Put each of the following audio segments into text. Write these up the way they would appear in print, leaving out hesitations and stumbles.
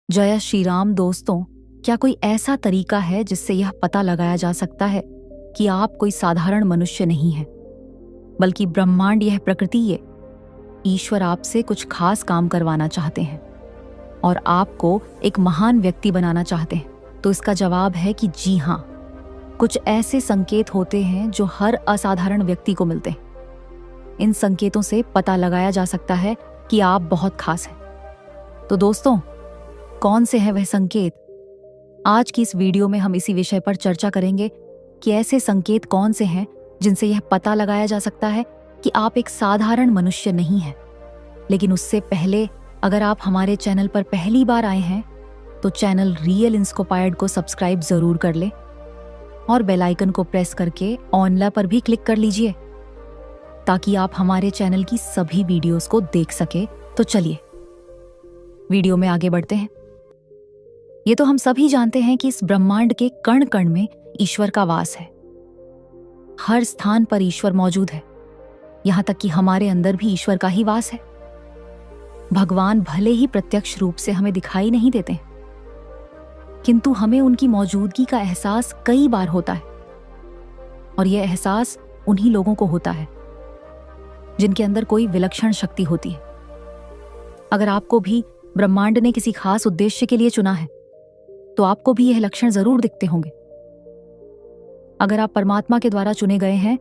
जय श्री राम। दोस्तों, क्या कोई ऐसा तरीका है जिससे यह पता लगाया जा सकता है कि आप कोई साधारण मनुष्य नहीं हैं, बल्कि ब्रह्मांड, यह प्रकृति, ये ईश्वर आपसे कुछ खास काम करवाना चाहते हैं और आपको एक महान व्यक्ति बनाना चाहते हैं? तो इसका जवाब है कि जी हाँ, कुछ ऐसे संकेत होते हैं जो हर असाधारण व्यक्ति को मिलते हैं। इन संकेतों से पता लगाया जा सकता है कि आप बहुत खास हैं। तो दोस्तों, कौन से हैं वह संकेत? आज की इस वीडियो में हम इसी विषय पर चर्चा करेंगे कि ऐसे संकेत कौन से हैं जिनसे यह पता लगाया जा सकता है कि आप एक साधारण मनुष्य नहीं हैं। लेकिन उससे पहले, अगर आप हमारे चैनल पर पहली बार आए हैं तो चैनल रियल इंस्पायर्ड को सब्सक्राइब जरूर कर लें और बेल आइकन को प्रेस करके ऑनला पर भी क्लिक कर लीजिए ताकि आप हमारे चैनल की सभी वीडियोस को देख सके। तो चलिए वीडियो में आगे बढ़ते हैं। ये तो हम सभी जानते हैं कि इस ब्रह्मांड के कण कण में ईश्वर का वास है। हर स्थान पर ईश्वर मौजूद है, यहां तक कि हमारे अंदर भी ईश्वर का ही वास है। भगवान भले ही प्रत्यक्ष रूप से हमें दिखाई नहीं देते, किंतु हमें उनकी मौजूदगी का एहसास कई बार होता है। और यह एहसास उन्हीं लोगों को होता है जिनके अंदर कोई विलक्षण शक्ति होती है। अगर आपको भी ब्रह्मांड ने किसी खास उद्देश्य के लिए चुना है तो आपको भी यह लक्षण जरूर दिखते होंगे। अगर आप परमात्मा के द्वारा चुने गए हैं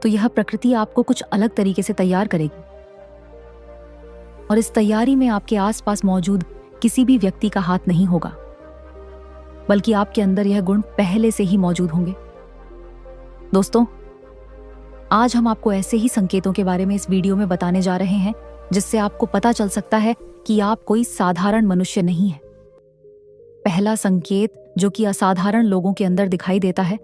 तो यह प्रकृति आपको कुछ अलग तरीके से तैयार करेगी और इस तैयारी में आपके आसपास मौजूद किसी भी व्यक्ति का हाथ नहीं होगा, बल्कि आपके अंदर यह गुण पहले से ही मौजूद होंगे। दोस्तों, आज हम आपको ऐसे ही संकेतों के बारे में इस वीडियो में बताने जा रहे हैं जिससे आपको पता चल सकता है कि आप कोई साधारण मनुष्य नहीं हैं। पहला संकेत जो कि असाधारण लोगों के अंदर दिखाई देता है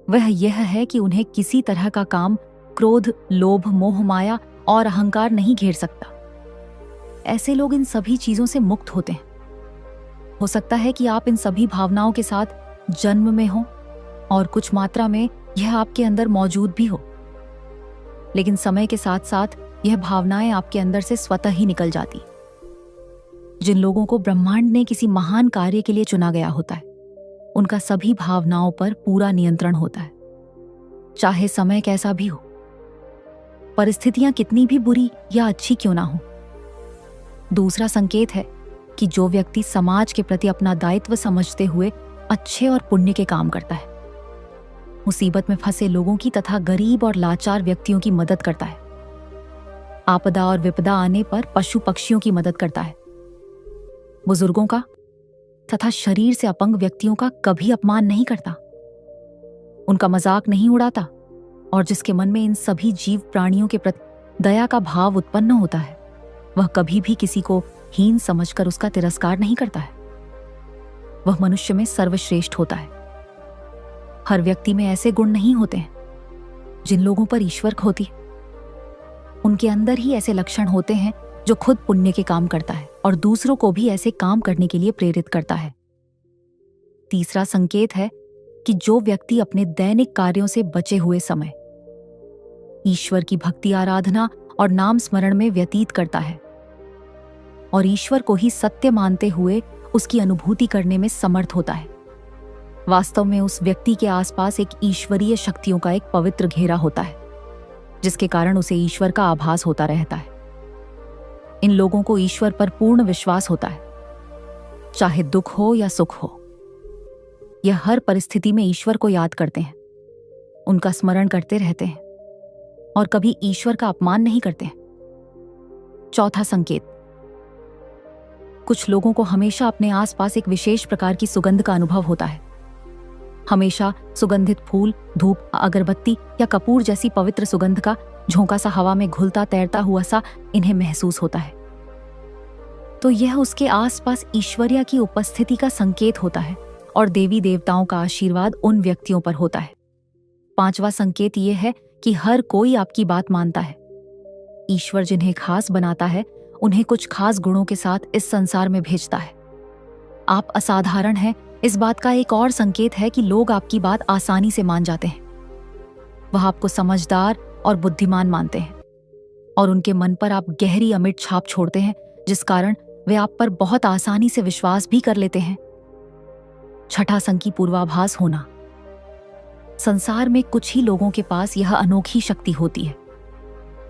वह यह है कि उन्हें किसी तरह का काम क्रोध, लोभ, मोह, माया और अहंकार नहीं घेर सकता। ऐसे लोग इन सभी चीजों से मुक्त होते हैं। हो सकता है कि आप इन सभी भावनाओं के साथ जन्म में हो और कुछ मात्रा में यह आपके अंदर मौजूद भी हो, लेकिन समय के साथ साथ यह भावनाएं आपके अंदर से स्वतः ही निकल जाती। जिन लोगों को ब्रह्मांड ने किसी महान कार्य के लिए चुना गया होता है, उनका सभी भावनाओं पर पूरा नियंत्रण होता है, चाहे समय कैसा भी हो, परिस्थितियां कितनी भी बुरी या अच्छी क्यों ना हो। दूसरा संकेत है कि जो व्यक्ति समाज के प्रति अपना दायित्व समझते हुए अच्छे और पुण्य के काम करता है, मुसीबत में फंसे लोगों की तथा गरीब और लाचार व्यक्तियों की मदद करता है, आपदा और विपदा आने पर पशु पक्षियों की मदद करता है, बुजुर्गों का तथा शरीर से अपंग व्यक्तियों का कभी अपमान नहीं करता, उनका मजाक नहीं उड़ाता और जिसके मन में इन सभी जीव प्राणियों के प्रति दया का भाव उत्पन्न होता है, वह कभी भी किसी को हीन समझकर उसका तिरस्कार नहीं करता है। वह मनुष्य में सर्वश्रेष्ठ होता है। हर व्यक्ति में ऐसे गुण नहीं होते हैं जिन लोगों पर ईश्वर होती है। उनके अंदर ही ऐसे लक्षण होते हैं जो खुद पुण्य के काम करता है और दूसरों को भी ऐसे काम करने के लिए प्रेरित करता है। तीसरा संकेत है कि जो व्यक्ति अपने दैनिक कार्यों से बचे हुए समय ईश्वर की भक्ति, आराधना और नाम स्मरण में व्यतीत करता है और ईश्वर को ही सत्य मानते हुए उसकी अनुभूति करने में समर्थ होता है, वास्तव में उस व्यक्ति के आसपास एक ईश्वरीय शक्तियों का एक पवित्र घेरा होता है जिसके कारण उसे ईश्वर का आभास होता रहता है। इन लोगों को ईश्वर पर पूर्ण विश्वास होता है, चाहे दुख हो या सुख हो। यह हर परिस्थिति में ईश्वर को याद करते हैं, उनका स्मरण करते रहते हैं और कभी ईश्वर का अपमान नहीं करते हैं। चौथा संकेत, कुछ लोगों को हमेशा अपने आसपास एक विशेष प्रकार की सुगंध का अनुभव होता है। हमेशा सुगंधित फूल, धूप, अगरबत्ती या कपूर जैसी पवित्र सुगंध का झोंका सा हवा में घुलता तैरता हुआ सा इन्हें महसूस होता है। तो यह उसके आसपास ईश्वरीय की उपस्थिति का संकेत होता है और देवी देवताओं का आशीर्वाद उन व्यक्तियों पर होता है। पांचवा संकेत यह है कि हर कोई आपकी बात मानता है। ईश्वर जिन्हें खास बनाता है उन्हें कुछ खास गुणों के साथ इस संसार में भेजता है। आप असाधारण हैं, इस बात का एक और संकेत है कि लोग आपकी बात आसानी से मान जाते हैं। वह आपको समझदार और बुद्धिमान मानते हैं और उनके मन पर आप गहरी अमिट छाप छोड़ते हैं, जिस कारण वे आप पर बहुत आसानी से विश्वास भी कर लेते हैं। छठा संकी पूर्वाभास होना। संसार में कुछ ही लोगों के पास यह अनोखी शक्ति होती है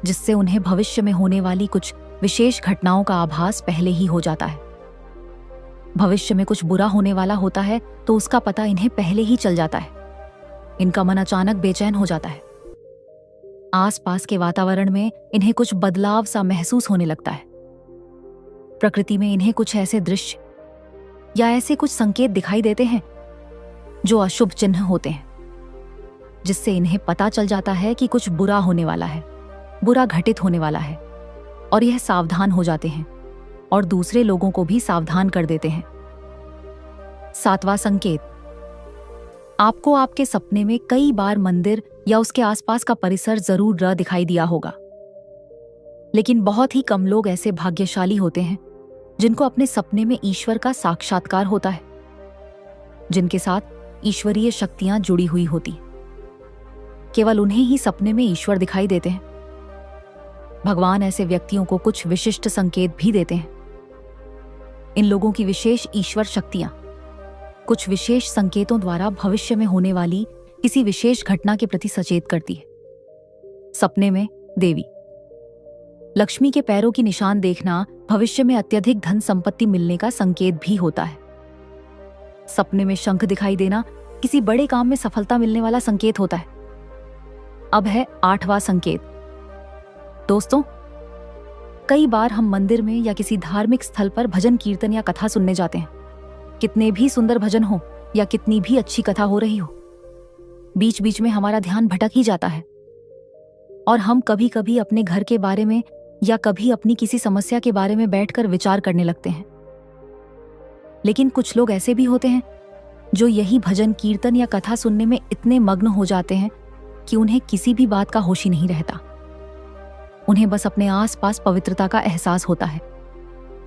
जिससे उन्हें भविष्य में होने वाली कुछ विशेष घटनाओं का आभास पहले ही हो जाता है। भविष्य में कुछ बुरा होने वाला होता है तो उसका पता इन्हें पहले ही चल जाता है। इनका मन अचानक बेचैन हो जाता है। आसपास के वातावरण में इन्हें कुछ बदलाव सा महसूस होने लगता है। प्रकृति में इन्हें कुछ ऐसे दृश्य या ऐसे कुछ संकेत दिखाई देते हैं जो अशुभ चिन्ह होते हैं, जिससे इन्हें पता चल जाता है कि कुछ बुरा होने वाला है, बुरा घटित होने वाला है, और यह सावधान हो जाते हैं और दूसरे लोगों को भी सावधान कर देते हैं। सातवां संकेत। आपको आपके सपने में कई बार मंदिर या उसके आसपास का परिसर जरूर दिखाई दिया होगा, लेकिन बहुत ही कम लोग ऐसे भाग्यशाली होते हैं जिनको अपने सपने में ईश्वर का साक्षात्कार होता है, जिनके साथ ईश्वरीय शक्तियां जुड़ी हुई होती। केवल उन्हें ही सपने में ईश्वर दिखाई देते हैं। भगवान ऐसे व्यक्तियों को कुछ विशिष्ट संकेत भी देते हैं। इन लोगों की विशेष ईश्वर शक्तियां कुछ विशेष संकेतों द्वारा भविष्य में होने वाली किसी विशेष घटना के प्रति सचेत करती है। सपने में देवी लक्ष्मी के पैरों की निशान देखना भविष्य में अत्यधिक धन संपत्ति मिलने का संकेत भी होता है। सपने में शंख दिखाई देना किसी बड़े काम में सफलता मिलने वाला संकेत होता है। अब है आठवां संकेत। दोस्तों, कई बार हम मंदिर में या किसी धार्मिक स्थल पर भजन कीर्तन या कथा सुनने जाते हैं। कितने भी सुंदर भजन हो या कितनी भी अच्छी कथा हो रही हो, बीच बीच में हमारा ध्यान भटक ही जाता है और हम कभी कभी अपने घर के बारे में या कभी अपनी किसी समस्या के बारे में बैठकर विचार करने लगते हैं। लेकिन कुछ लोग ऐसे भी होते हैं जो यही भजन कीर्तन या कथा सुनने में इतने मग्न हो जाते हैं कि उन्हें किसी भी बात का होश ही नहीं रहता। उन्हें बस अपने आसपास पवित्रता का एहसास होता है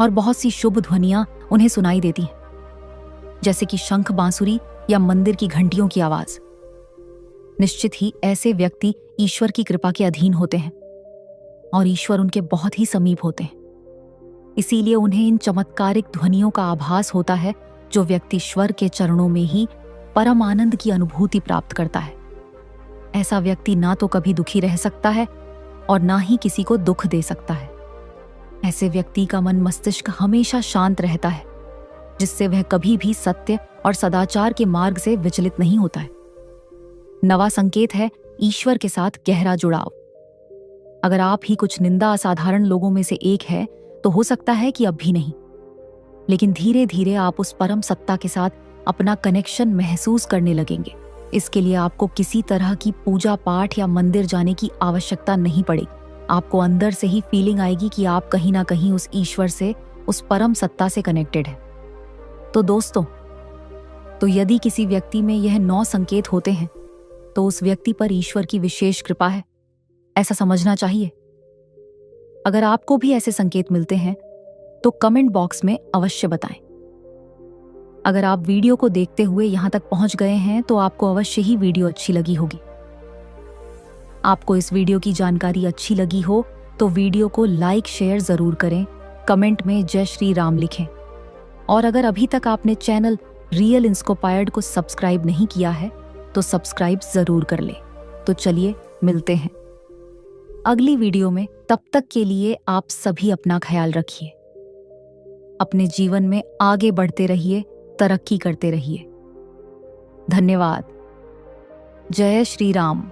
और बहुत सी शुभ ध्वनियां उन्हें सुनाई देती हैं, जैसे कि शंख, बांसुरी या मंदिर की घंटियों की आवाज। निश्चित ही ऐसे व्यक्ति ईश्वर की कृपा के अधीन होते हैं और ईश्वर उनके बहुत ही समीप होते हैं। इसीलिए उन्हें इन चमत्कारिक ध्वनियों का आभास होता है जो व्यक्ति ईश्वर के चरणों में ही परम आनंद की अनुभूति प्राप्त करता है। ऐसा व्यक्ति ना तो कभी दुखी रह सकता है और ना ही किसी को दुख दे सकता है। ऐसे व्यक्ति का मन मस्तिष्क हमेशा शांत रहता है, जिससे वह कभी भी सत्य और सदाचार के मार्ग से विचलित नहीं होता है। नवा संकेत है ईश्वर के साथ गहरा जुड़ाव। अगर आप ही कुछ निंदा असाधारण लोगों में से एक है तो हो सकता है कि अब भी नहीं, लेकिन धीरे धीरे आप उस परम सत्ता के साथ अपना कनेक्शन महसूस करने लगेंगे। इसके लिए आपको किसी तरह की पूजा पाठ या मंदिर जाने की आवश्यकता नहीं पड़ेगी। आपको अंदर से ही फीलिंग आएगी कि आप कहीं ना कहीं उस ईश्वर से, उस परम सत्ता से कनेक्टेड है। तो दोस्तों, तो यदि किसी व्यक्ति में यह 9 संकेत होते हैं तो उस व्यक्ति पर ईश्वर की विशेष कृपा है, ऐसा समझना चाहिए। अगर आपको भी ऐसे संकेत मिलते हैं तो कमेंट बॉक्स में अवश्य बताएं। अगर आप वीडियो को देखते हुए यहां तक पहुंच गए हैं तो आपको अवश्य ही वीडियो अच्छी लगी होगी। आपको इस वीडियो की जानकारी अच्छी लगी हो तो वीडियो को लाइक शेयर जरूर करें, कमेंट में जय श्री राम लिखें। और अगर अभी तक आपने चैनल रियल इंस्पायर्ड को सब्सक्राइब नहीं किया है तो सब्सक्राइब जरूर कर ले। तो चलिए मिलते हैं अगली वीडियो में। तब तक के लिए आप सभी अपना ख्याल रखिए, अपने जीवन में आगे बढ़ते रहिए, तरक्की करते रहिए। धन्यवाद। जय श्री राम।